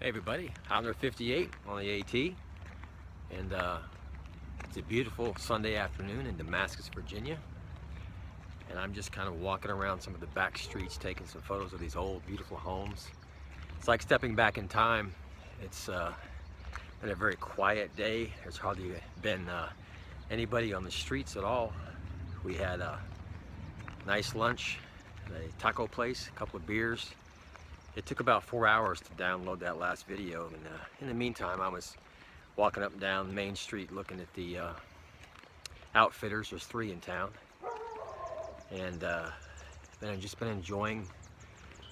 Hey everybody, Highlander58 on the AT, and it's a beautiful Sunday afternoon in Damascus, Virginia, and I'm just kind of walking around some of the back streets taking some photos of these old beautiful homes. It's like stepping back in time. It's been a very quiet day. There's hardly been anybody on the streets at all. We had a nice lunch at a taco place, a couple of beers. It took about 4 hours to download that last video, and in the meantime I was walking up and down Main Street looking at the outfitters. There's 3 in town, and then I've just been enjoying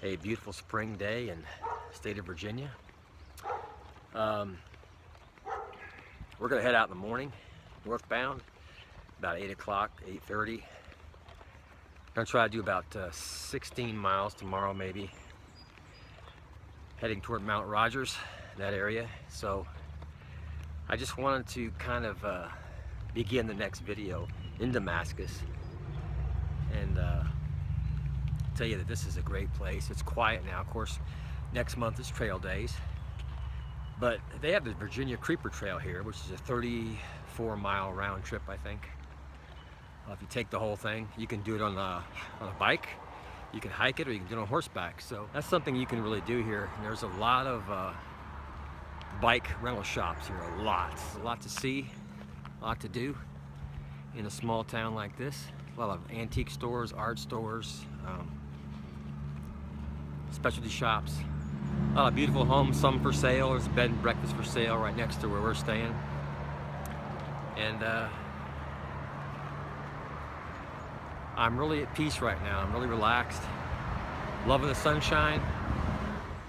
a beautiful spring day in the state of Virginia. We're gonna head out in the morning northbound about 8 o'clock, 8:30. I'm gonna try to do about 16 miles tomorrow, maybe, heading toward Mount Rogers, that area. So I just wanted to kind of begin the next video in Damascus and tell you that this is a great place. It's quiet now. Of course, next month is trail days, but they have the Virginia Creeper Trail here, which is a 34-mile round trip, I think. If you take the whole thing, you can do it on a bike, you can hike it, or you can do it on horseback. So that's something you can really do here. And there's a lot of bike rental shops here, a lot to see, a lot to do in a small town like this. A lot of antique stores, art stores, specialty shops, a lot of beautiful homes, some for sale. There's a bed and breakfast for sale right next to where we're staying. And I'm really at peace right now. I'm really relaxed, loving the sunshine.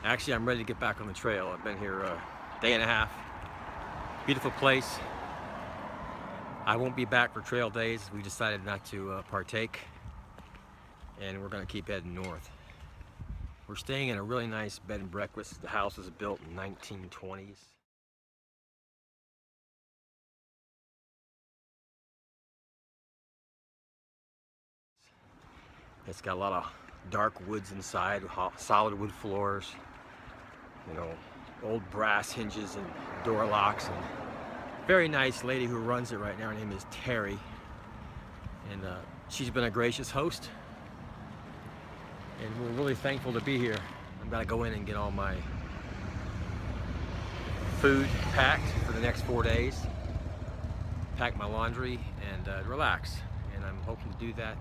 Actually, I'm ready to get back on the trail. I've been here a day and a half. Beautiful place. I won't be back for trail days. We decided not to partake, and we're gonna keep heading north. We're staying in a really nice bed and breakfast. The house was built in 1920s. It's got a lot of dark woods inside, solid wood floors, you know, old brass hinges and door locks, and very nice lady who runs it right now. Her name is Terry, and she's been a gracious host, and we're really thankful to be here. I'm gonna go in and get all my food packed for the next 4 days, pack my laundry, and relax. And I'm hoping to do that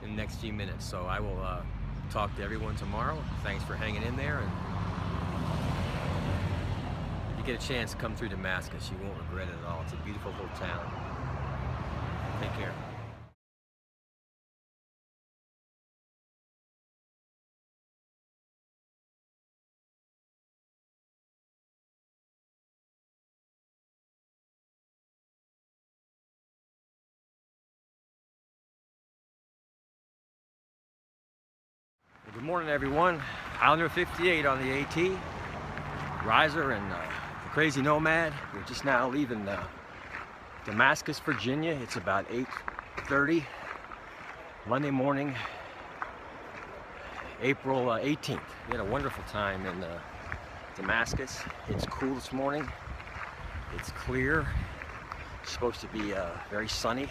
in the next few minutes. So I will talk to everyone tomorrow. Thanks for hanging in there, and if you get a chance to come through Damascus, you won't regret it at all. It's a beautiful little town. Take care. Good morning, everyone. Highlander58 on the AT. Riser and the Crazy Nomad. We're just now leaving Damascus, Virginia. It's about 8:30 Monday morning, April 18th. We had a wonderful time in Damascus. It's cool this morning. It's clear. It's supposed to be very sunny.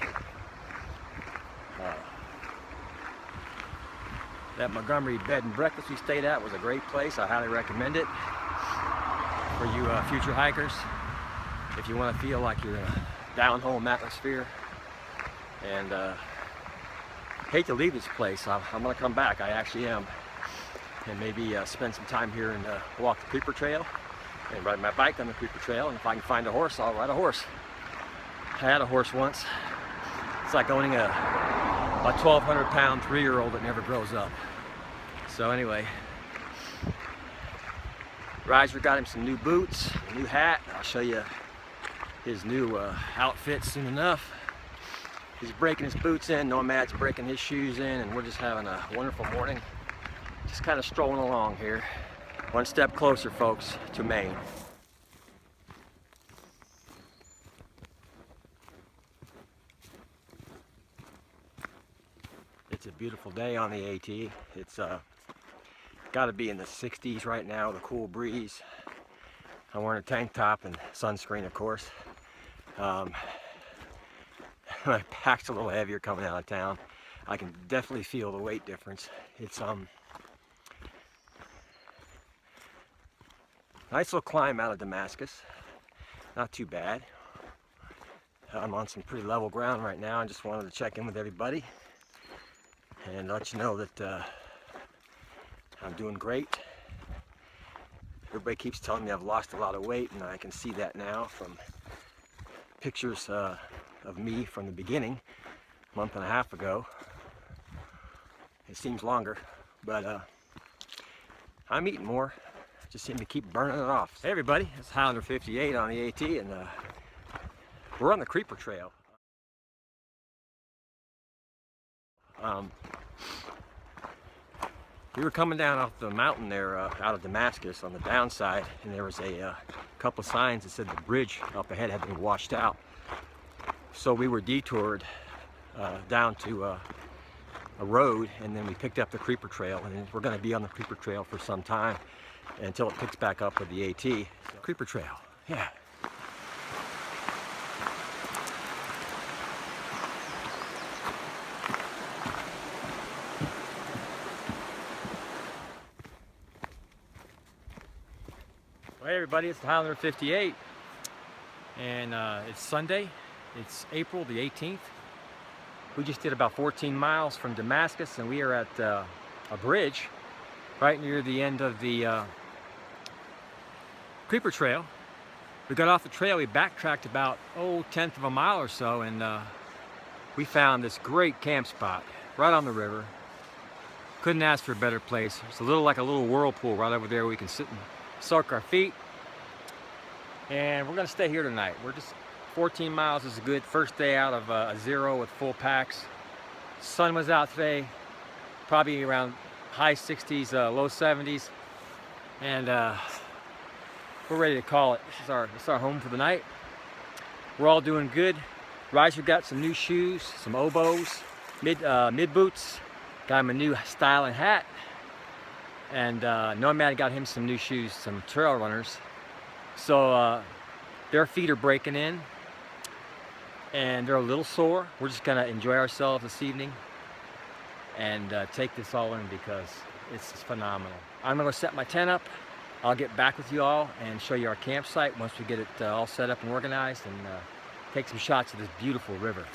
That Montgomery bed and breakfast we stayed at was a great place. I highly recommend it for you future hikers, if you want to feel like you're in a down-home atmosphere. And hate to leave this place. I'm going to come back. I actually am, and maybe spend some time here and walk the Creeper Trail and ride my bike on the Creeper Trail. And if I can find a horse, I'll ride a horse. I had a horse once. It's like owning a 1,200-pound 3-year-old that never grows up. So anyway, Riser got him some new boots, a new hat. I'll show you his new outfit soon enough. He's breaking his boots in, Nomad's breaking his shoes in, and we're just having a wonderful morning. Just kind of strolling along here. One step closer, folks, to Maine. It's a beautiful day on the AT. It's Got to be in the 60s right now, the cool breeze. I'm wearing a tank top and sunscreen, of course. My pack's a little heavier coming out of town. I can definitely feel the weight difference. It's nice little climb out of Damascus. Not too bad. I'm on some pretty level ground right now. I just wanted to check in with everybody and let you know that I'm doing great. Everybody keeps telling me I've lost a lot of weight, and I can see that now from pictures of me from the beginning, a month and a half ago. It seems longer, but I'm eating more. Just seem to keep burning it off. Hey everybody, it's Highlander58 on the AT, and we're on the Creeper Trail. We were coming down off the mountain there out of Damascus on the downside, and there was a couple of signs that said the bridge up ahead had been washed out. So we were detoured down to a road, and then we picked up the Creeper Trail, and we're going to be on the Creeper Trail for some time until it picks back up with the AT. So, Creeper Trail, yeah. Well, hey everybody, it's the Highlander58, and it's Sunday. It's April the 18th. We just did about 14 miles from Damascus, and we are at a bridge right near the end of the Creeper Trail. We got off the trail, we backtracked about, 1/10 of a mile or so, and we found this great camp spot right on the river. Couldn't ask for a better place. It's a little like a little whirlpool right over there where we can sit and soak our feet. And we're gonna stay here tonight. We're just 14 miles is a good first day out of a zero with full packs. Sun was out today, probably around high 60s, low 70s, and we're ready to call it. This is our home for the night. We're all doing good. Riser got some new shoes, some oboes, mid boots. Got him a new style and hat, and Nomad got him some new shoes, some trail runners. So their feet are breaking in, and they're a little sore. We're just gonna enjoy ourselves this evening and take this all in because it's phenomenal. I'm gonna set my tent up. I'll get back with you all and show you our campsite once we get it all set up and organized, and take some shots of this beautiful river.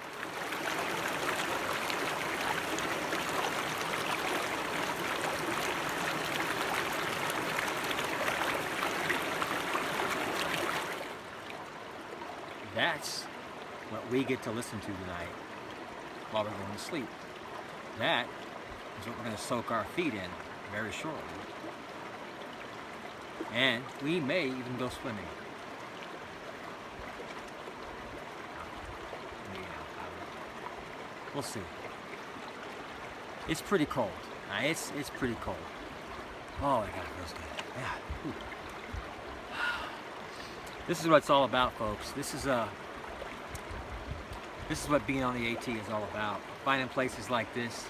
That's what we get to listen to tonight while we're going to sleep. That is what we're going to soak our feet in very shortly. And we may even go swimming. We'll see. It's pretty cold. It's pretty cold. Oh my God, it feels good. Yeah. Ooh. This is what it's all about, folks. This is what being on the AT is all about. Finding places like this,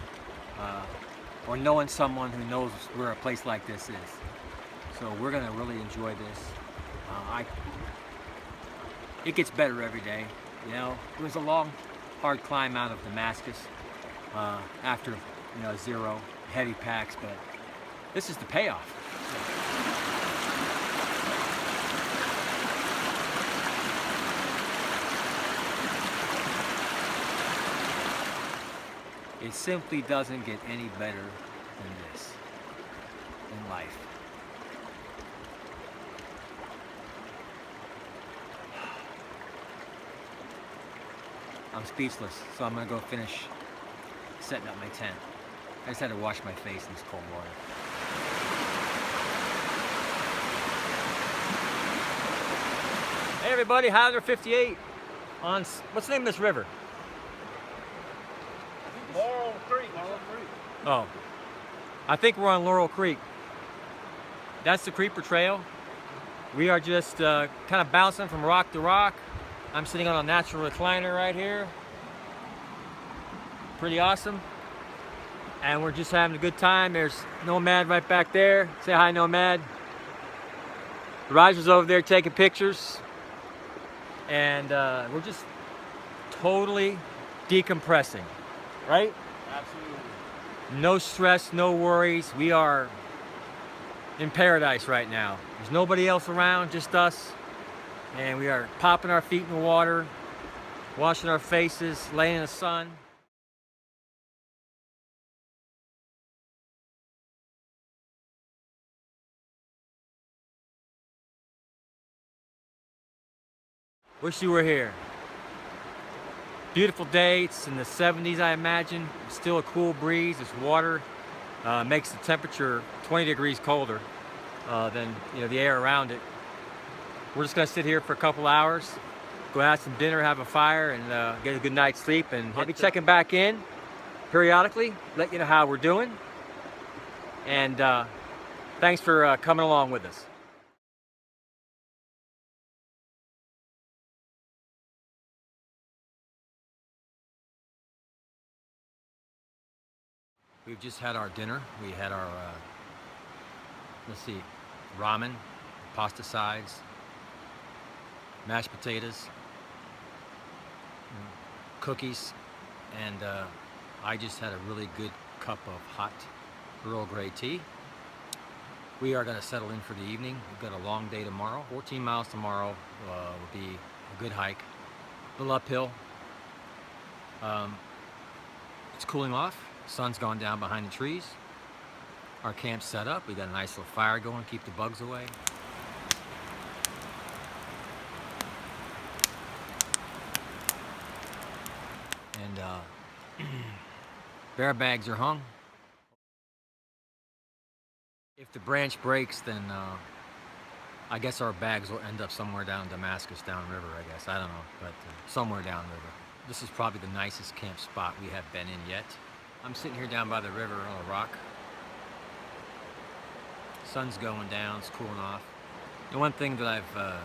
or knowing someone who knows where a place like this is. So we're gonna really enjoy this. It gets better every day. You know, it was a long, hard climb out of Damascus after zero, heavy packs, but this is the payoff. It simply doesn't get any better than this in life. I'm speechless, so I'm gonna go finish setting up my tent. I just had to wash my face in this cold water. Hey everybody, Highlander58 on, what's the name of this river? Laurel Creek. Oh, I think we're on Laurel Creek. That's the Creeper Trail. We are just kind of bouncing from rock to rock. I'm sitting on a natural recliner right here. Pretty awesome. and we're just having a good time. There's Nomad right back there. Say hi, Nomad. Riser's over there taking pictures, and we're just totally decompressing, right? Absolutely. No stress, no worries. We are in paradise right now. There's nobody else around, just us, and we are popping our feet in the water, washing our faces, laying in the sun. Wish you were here. Beautiful day. It's in the 70s, I imagine. Still a cool breeze. This water makes the temperature 20 degrees colder than the air around it. We're just gonna sit here for a couple hours, go have some dinner, have a fire, and get a good night's sleep. And I'll be checking back in periodically, let you know how we're doing. And thanks for coming along with us. We've just had our dinner. We had our, let's see, ramen, pasta sides, mashed potatoes, cookies, and I just had a really good cup of hot Earl Grey tea. We are going to settle in for the evening. We've got a long day tomorrow. 14 miles tomorrow will be a good hike. A little uphill. It's cooling off. Sun's gone down behind the trees. Our camp's set up. We got a nice little fire going, keep the bugs away. And bear bags are hung. If the branch breaks, then I guess our bags will end up somewhere down Damascus, downriver, I guess. I don't know, but somewhere downriver. This is probably the nicest camp spot we have been in yet. I'm sitting here down by the river on a rock. Sun's going down, it's cooling off. The one thing that I've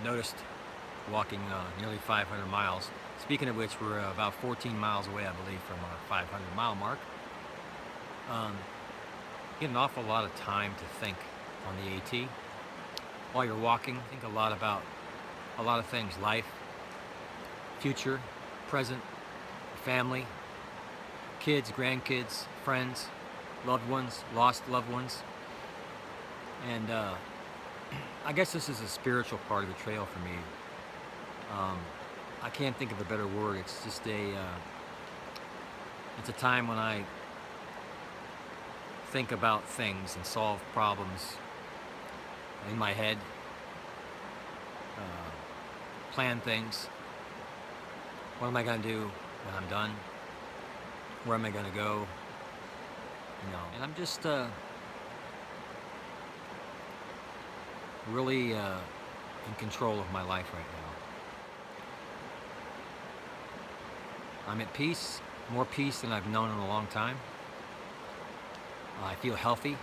noticed walking nearly 500 miles, speaking of which, we're about 14 miles away, I believe, from our 500-mile mark. You get an awful lot of time to think on the AT. While you're walking, think a lot about a lot of things: life, future, present, family, kids, grandkids, friends, loved ones, lost loved ones. And I guess this is a spiritual part of the trail for me. I can't think of a better word. It's just it's a time when I think about things and solve problems in my head, plan things. What am I going to do when I'm done? Where am I going to go? And I'm just really in control of my life right now. I'm at peace, more peace than I've known in a long time. I feel healthy.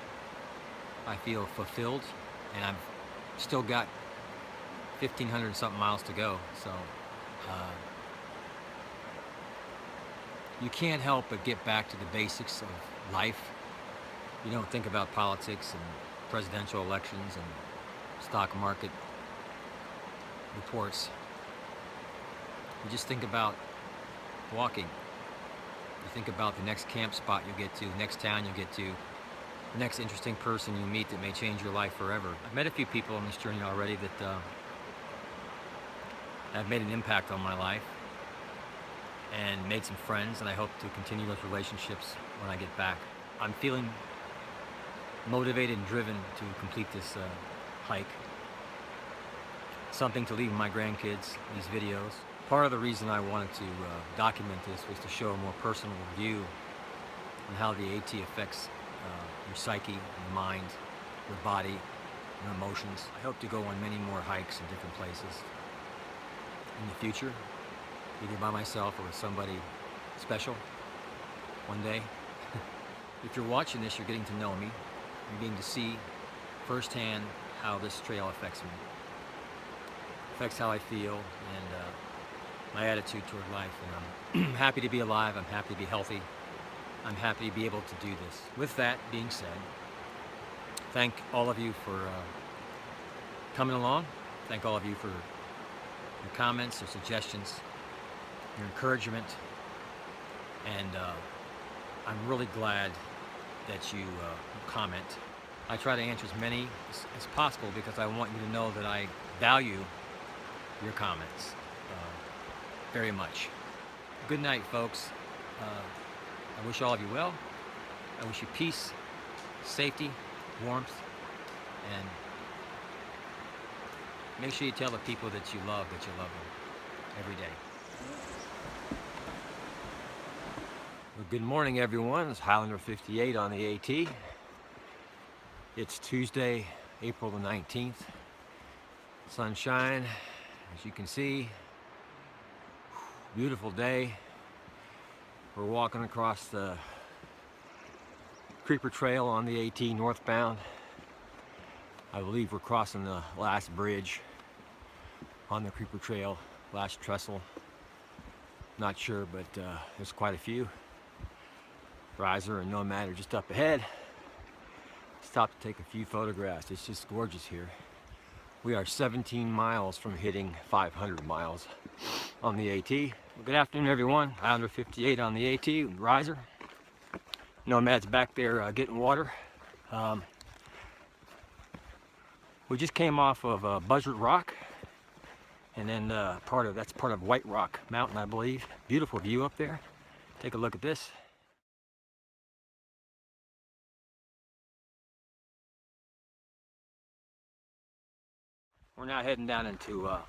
I feel fulfilled, and I've still got 1,500 something miles to go. So you can't help but get back to the basics of life. You don't think about politics and presidential elections and stock market reports. You just think about walking. You think about the next camp spot you get to, the next town you get to, the next interesting person you meet that may change your life forever. I've met a few people on this journey already that have made an impact on my life and made some friends, and I hope to continue those relationships when I get back. I'm feeling motivated and driven to complete this hike. Something to leave my grandkids, these videos. Part of the reason I wanted to document this was to show a more personal view on how the AT affects your psyche, your mind, your body, your emotions. I hope to go on many more hikes in different places in the future, either by myself or with somebody special one day. If you're watching this, you're getting to know me. You're getting to see firsthand how this trail affects me. Affects how I feel and my attitude toward life. And I'm happy to be alive. I'm happy to be healthy. I'm happy to be able to do this. With that being said, thank all of you for coming along. Thank all of you for your comments, your suggestions, your encouragement, and I'm really glad that you comment. I try to answer as many as possible because I want you to know that I value your comments very much. Good night, folks. I wish all of you well. I wish you peace, safety, warmth, and make sure you tell the people that you love them every day. Well, good morning, everyone. It's Highlander58 on the AT. It's Tuesday, April the 19th. Sunshine, as you can see. Beautiful day. We're walking across the Creeper Trail on the AT northbound. I believe we're crossing the last bridge on the Creeper Trail, last trestle. Not sure, but there's quite a few. Riser and Nomad are just up ahead. Stopped to take a few photographs. It's just gorgeous here. We are 17 miles from hitting 500 miles on the AT. Well, good afternoon, everyone. Highlander58 on the AT, Riser. Nomad's back there getting water. We just came off of Buzzard Rock, and then that's part of White Rock Mountain, I believe. Beautiful view up there. Take a look at this. We're now heading down into a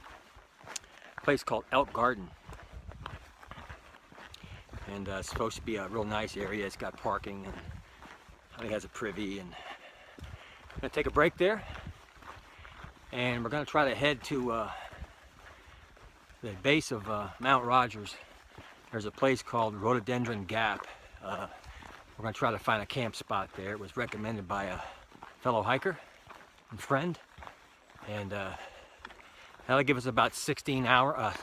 place called Elk Garden. And it's supposed to be a real nice area. It's got parking and I think it has a privy. And I'm gonna take a break there. And we're gonna try to head to the base of Mount Rogers. There's a place called Rhododendron Gap. We're gonna try to find a camp spot there. It was recommended by a fellow hiker and friend. And that'll give us about 16 that'll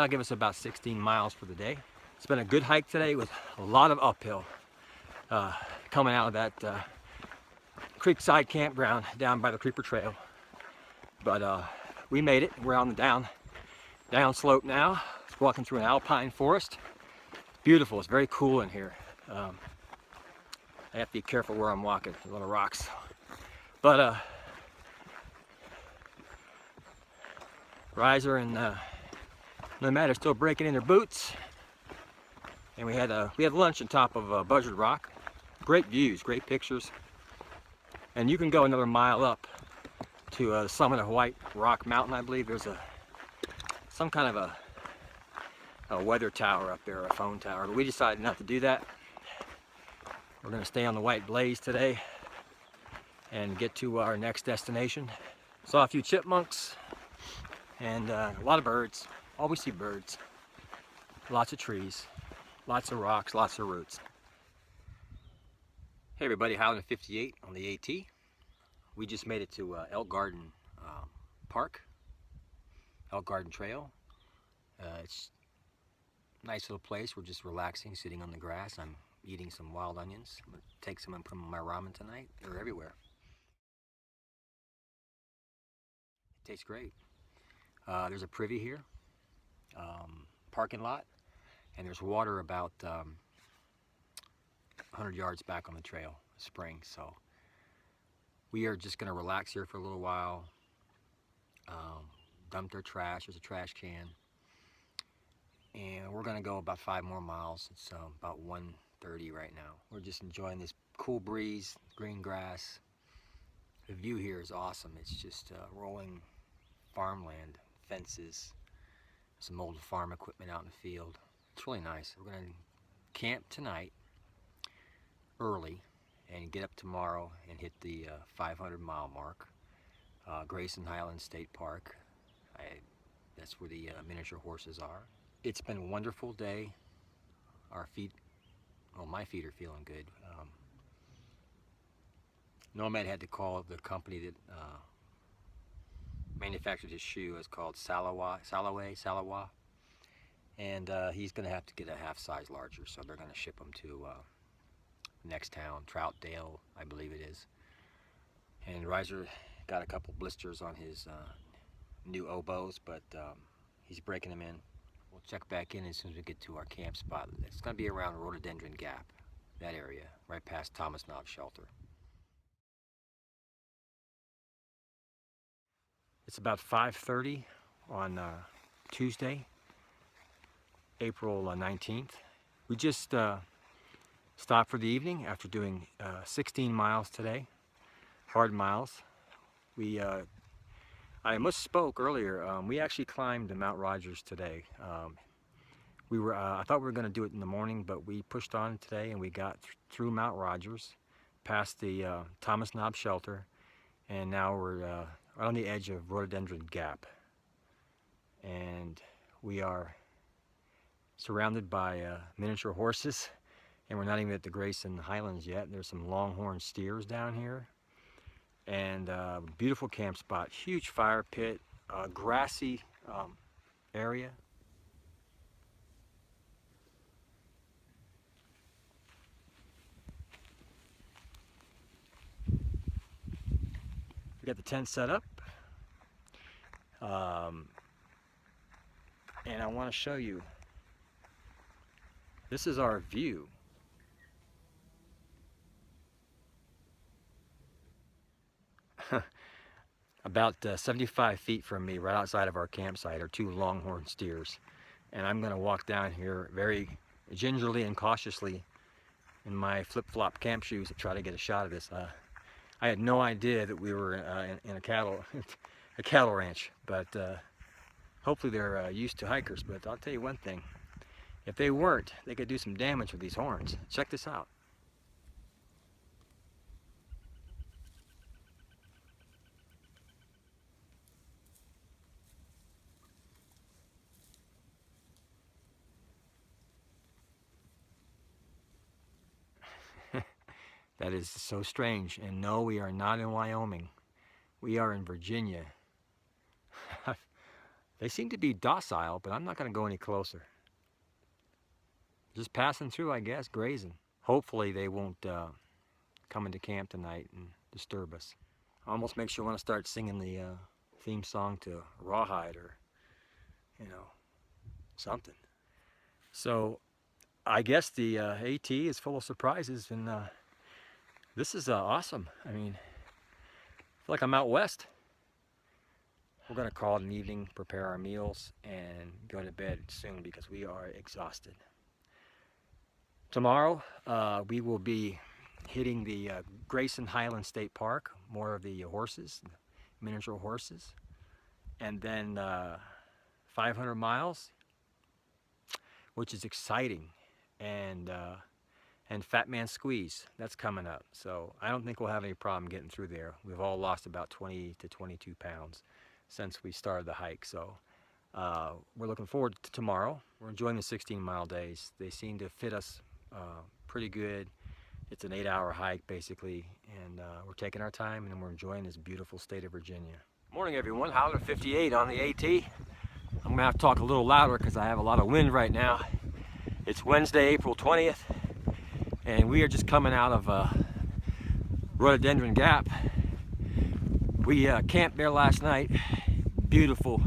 give us about 16 miles for the day. It's been a good hike today with a lot of uphill coming out of that creekside campground down by the Creeper Trail. But we made it. We're on the down slope now. Walking through an alpine forest. Beautiful. It's very cool in here. I have to be careful where I'm walking. There's a lot of rocks. But Riser and Nomad are still breaking in their boots, and we had lunch on top of Buzzard Rock. Great views, great pictures, and you can go another mile up to the summit of White Rock Mountain. I believe there's some kind of a weather tower up there, a phone tower, but we decided not to do that. We're going to stay on the White Blaze today and get to our next destination. Saw a few chipmunks and a lot of birds. Always see birds. Lots of trees, lots of rocks, lots of roots. Hey everybody, Highlander58 on the AT. We just made it to Elk Garden Park, Elk Garden Trail. It's a nice little place. We're just relaxing, sitting on the grass. I'm eating some wild onions. I'm gonna take some and put them in my ramen tonight. They're everywhere. It tastes great. There's a privy here, parking lot, and there's water about 100 yards back on the trail, a spring. So we are just going to relax here for a little while, dump their trash. There's a trash can, and we're going to go about 5 more miles. It's about 1:30 right now. We're just enjoying this cool breeze, green grass. The view here is awesome. It's just rolling farmland, fences, some old farm equipment out in the field. It's really nice. We're going to camp tonight early and get up tomorrow and hit the 500-mile mark. Grayson Highland State Park. That's where the miniature horses are. It's been a wonderful day. My feet are feeling good. Nomad had to call the company that manufactured his shoe. It's called Salawa, and he's going to have to get a half size larger, so they're going to ship him to next town, Troutdale, I believe it is. And Riser got a couple blisters on his new oboes, but he's breaking them in. We'll check back in as soon as we get to our camp spot. It's going to be around Rhododendron Gap, that area, right past Thomas Knob Shelter. It's about 5:30 on Tuesday, April 19th. We just stopped for the evening after doing 16 miles today, hard miles. I misspoke earlier. We actually climbed Mount Rogers today. I thought we were going to do it in the morning, but we pushed on today and we got through Mount Rogers, past the Thomas Knob Shelter, and now we're right on the edge of Rhododendron Gap. And we are surrounded by miniature horses, and we're not even at the Grayson Highlands yet. There's some longhorn steers down here, and beautiful camp spot, huge fire pit, grassy area. We got the tent set up, and I want to show you. This is our view. About 75 feet from me, right outside of our campsite, are two longhorn steers. And I'm going to walk down here very gingerly and cautiously in my flip-flop camp shoes to try to get a shot of this. I had no idea that we were in a cattle ranch, but hopefully they're used to hikers. But I'll tell you one thing, if they weren't, they could do some damage with these horns. Check this out. That is so strange. And no, we are not in Wyoming. We are in Virginia. They seem to be docile, but I'm not going to go any closer. Just passing through, I guess, grazing. Hopefully they won't come into camp tonight and disturb us. Almost makes you want to start singing the theme song to Rawhide, or, you know, something. So I guess the AT is full of surprises, and this is awesome. I mean, I feel like I'm out west. We're going to call it an evening, prepare our meals, and go to bed soon because we are exhausted. Tomorrow, we will be hitting the Grayson Highland State Park, more of the horses, miniature horses, and then 500 miles, which is exciting, and Fat Man Squeeze, that's coming up. So I don't think we'll have any problem getting through there. We've all lost about 20 to 22 pounds since we started the hike. So we're looking forward to tomorrow. We're enjoying the 16-mile days. They seem to fit us pretty good. It's an 8-hour hike basically, and we're taking our time and we're enjoying this beautiful state of Virginia. Morning everyone, Highlander58 on the AT. I'm gonna have to talk a little louder because I have a lot of wind right now. It's Wednesday, April 20th, and we are just coming out of Rhododendron Gap. We camped there last night. Beautiful,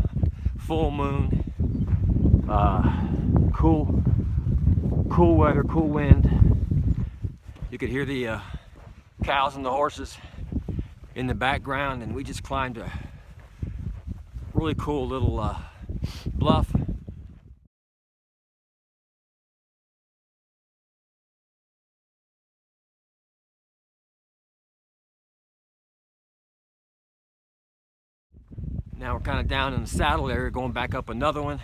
full moon, cool weather, cool wind. You could hear the cows and the horses in the background, and we just climbed a really cool little bluff. Now we're kind of down in the saddle area, going back up another one.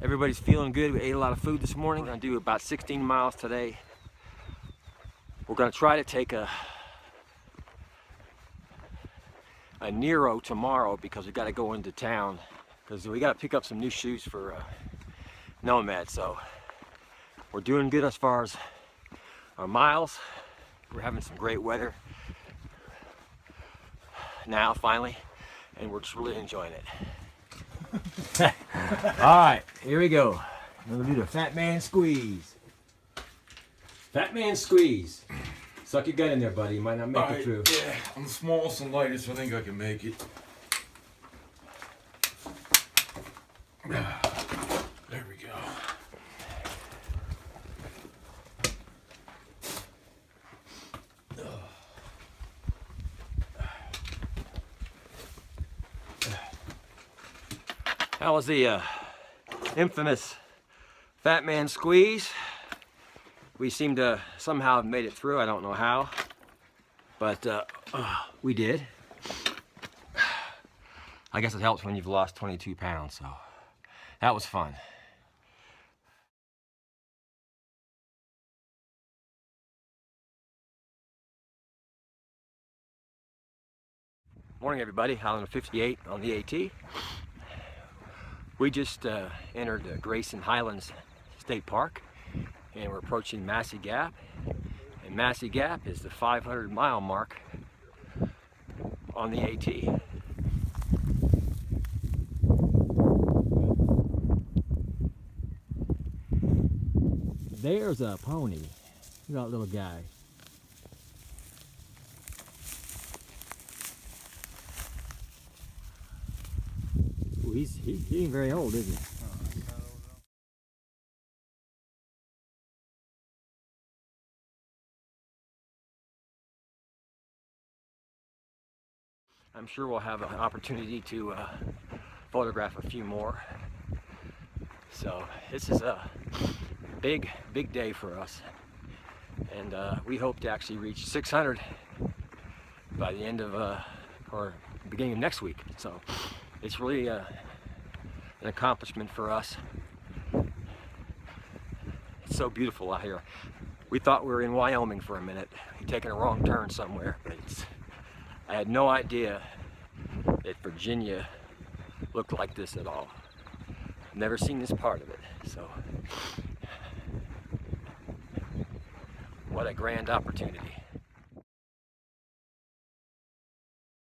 Everybody's feeling good. We ate a lot of food this morning. We're gonna do about 16 miles today. We're gonna try to take a Nero tomorrow because we gotta go into town, because we gotta pick up some new shoes for Nomad. So we're doing good as far as our miles. We're having some great weather now, finally, and we're just really enjoying it. Alright, here we go. I'm gonna do the fat man squeeze. Fat man squeeze. Suck your gut in there, buddy. You might not make it through. Yeah, I'm the smallest and lightest, so I think I can make it. There we go. That was the infamous fat man squeeze. We seem to somehow have made it through. I don't know how, but we did. I guess it helps when you've lost 22 pounds, so that was fun. Morning, everybody. Highlander58 on the AT. We just entered Grayson Highlands State Park, and we're approaching Massey Gap. And Massey Gap is the 500-mile mark on the AT. There's a pony. Look at that little guy. Ooh, he ain't very old, is he? I'm sure we'll have an opportunity to photograph a few more. So this is a big day for us, and we hope to actually reach 600 by the end of or beginning of next week. So it's really an accomplishment for us. It's so beautiful out here. We thought we were in Wyoming for a minute. We'd taken a wrong turn somewhere, but I had no idea that Virginia looked like this at all. I've never seen this part of it, so what a grand opportunity.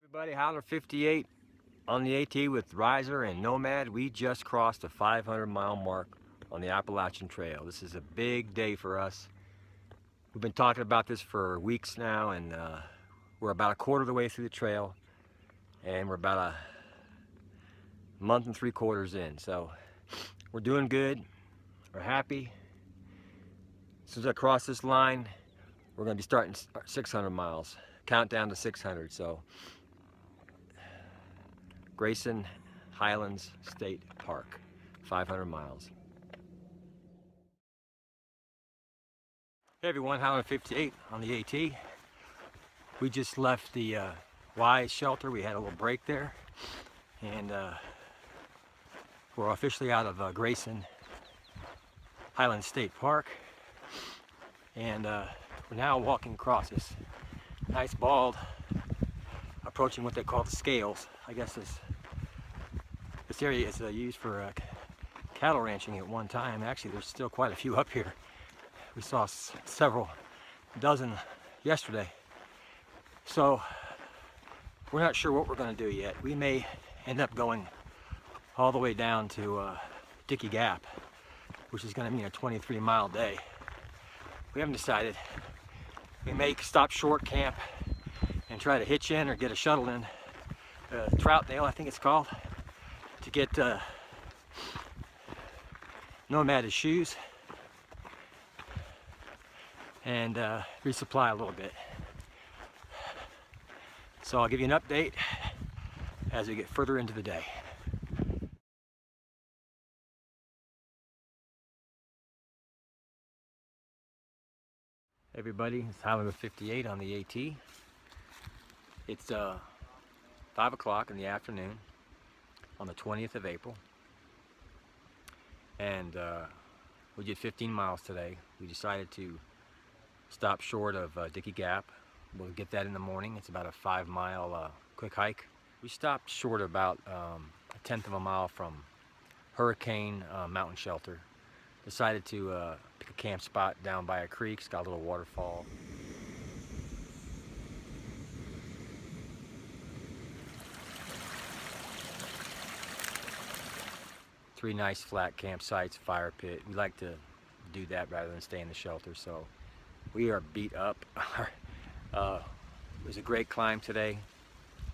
Everybody, Highlander58 on the AT with Riser and Nomad. We just crossed the 500-mile mark on the Appalachian Trail. This is a big day for us. We've been talking about this for weeks now, and we're about a quarter of the way through the trail, and we're about a month and 3/4 in. So we're doing good. We're happy. As soon as I cross this line, we're going to be starting 600 miles. Countdown to 600. So Grayson Highlands State Park, 500 miles. Hey everyone, Highlander58 on the AT. We just left the Y shelter. We had a little break there, and we're officially out of Grayson Highlands State Park, and we're now walking across this nice bald, approaching what they call the scales. I guess this area is used for cattle ranching at one time. Actually, there's still quite a few up here. We saw several dozen yesterday. So we're not sure what we're going to do yet. We may end up going all the way down to Dickey Gap, which is going to mean a 23-mile day. We haven't decided. We may stop short, camp, and try to hitch in or get a shuttle in. Troutdale, I think it's called, to get Nomad his shoes and resupply a little bit. So I'll give you an update as we get further into the day. Everybody, it's Highlander58 on the AT. It's 5 o'clock in the afternoon on the 20th of April. And we did 15 miles today. We decided to stop short of Dickey Gap. We'll get that in the morning. It's about a 5-mile quick hike. We stopped short about a 1/10 of a mile from Hurricane Mountain Shelter. Decided to pick a camp spot down by a creek. It's got a little waterfall. 3 nice flat campsites, fire pit. We like to do that rather than stay in the shelter, so we are beat up. It was a great climb today.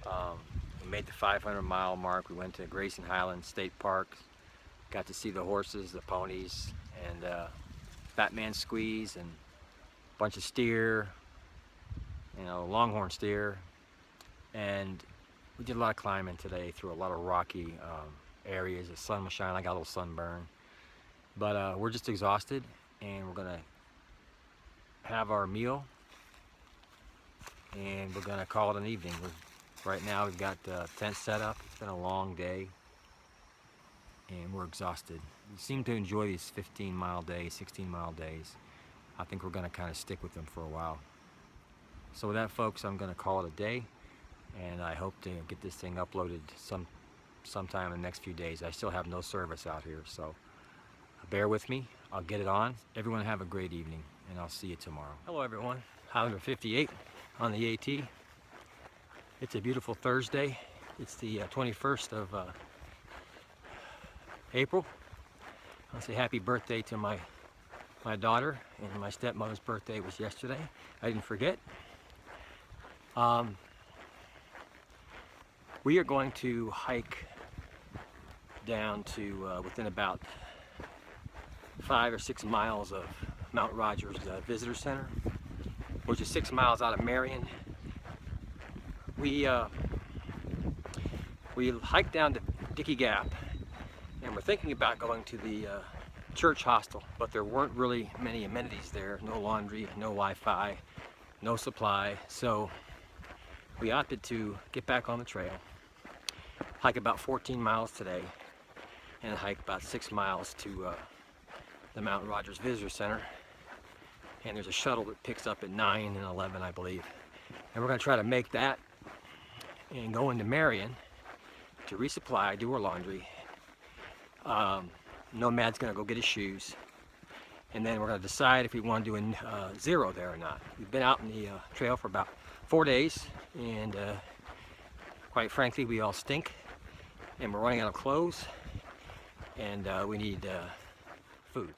We made the 500-mile mark. We went to Grayson Highlands State Park, got to see the horses, the ponies, and Fat Man Squeeze, and a bunch of steer, you know, longhorn steer. And we did a lot of climbing today through a lot of rocky areas. The sun was shining. I got a little sunburn, but we're just exhausted, and we're gonna have our meal, and we're gonna call it an evening. Right now we've got the tent set up. It's been a long day, and we're exhausted. We seem to enjoy these 15-mile days, 16-mile days. I think we're gonna kind of stick with them for a while. So with that, folks, I'm gonna call it a day, and I hope to get this thing uploaded sometime in the next few days. I still have no service out here, so bear with me. I'll get it on. Everyone have a great evening, and I'll see you tomorrow. Hello everyone, Highlander58 on the AT. It's a beautiful Thursday. It's the 21st of April. I'll say happy birthday to my daughter, and my stepmother's birthday was yesterday. I didn't forget. We are going to hike down to within about 5 or 6 miles of Mount Rogers Visitor Center, which is 6 miles out of Marion. We hiked down to Dickey Gap, and we're thinking about going to the church hostel, but there weren't really many amenities there. No laundry, no Wi-Fi, no supply. So we opted to get back on the trail, hike about 14 miles today, and hike about 6 miles to the Mount Rogers Visitor Center. And there's a shuttle that picks up at 9 and 11, I believe. And we're going to try to make that and go into Marion to resupply, do our laundry. Nomad's going to go get his shoes. And then we're going to decide if we want to do a zero there or not. We've been out in the trail for about 4 days, and quite frankly, we all stink. And we're running out of clothes, and we need food.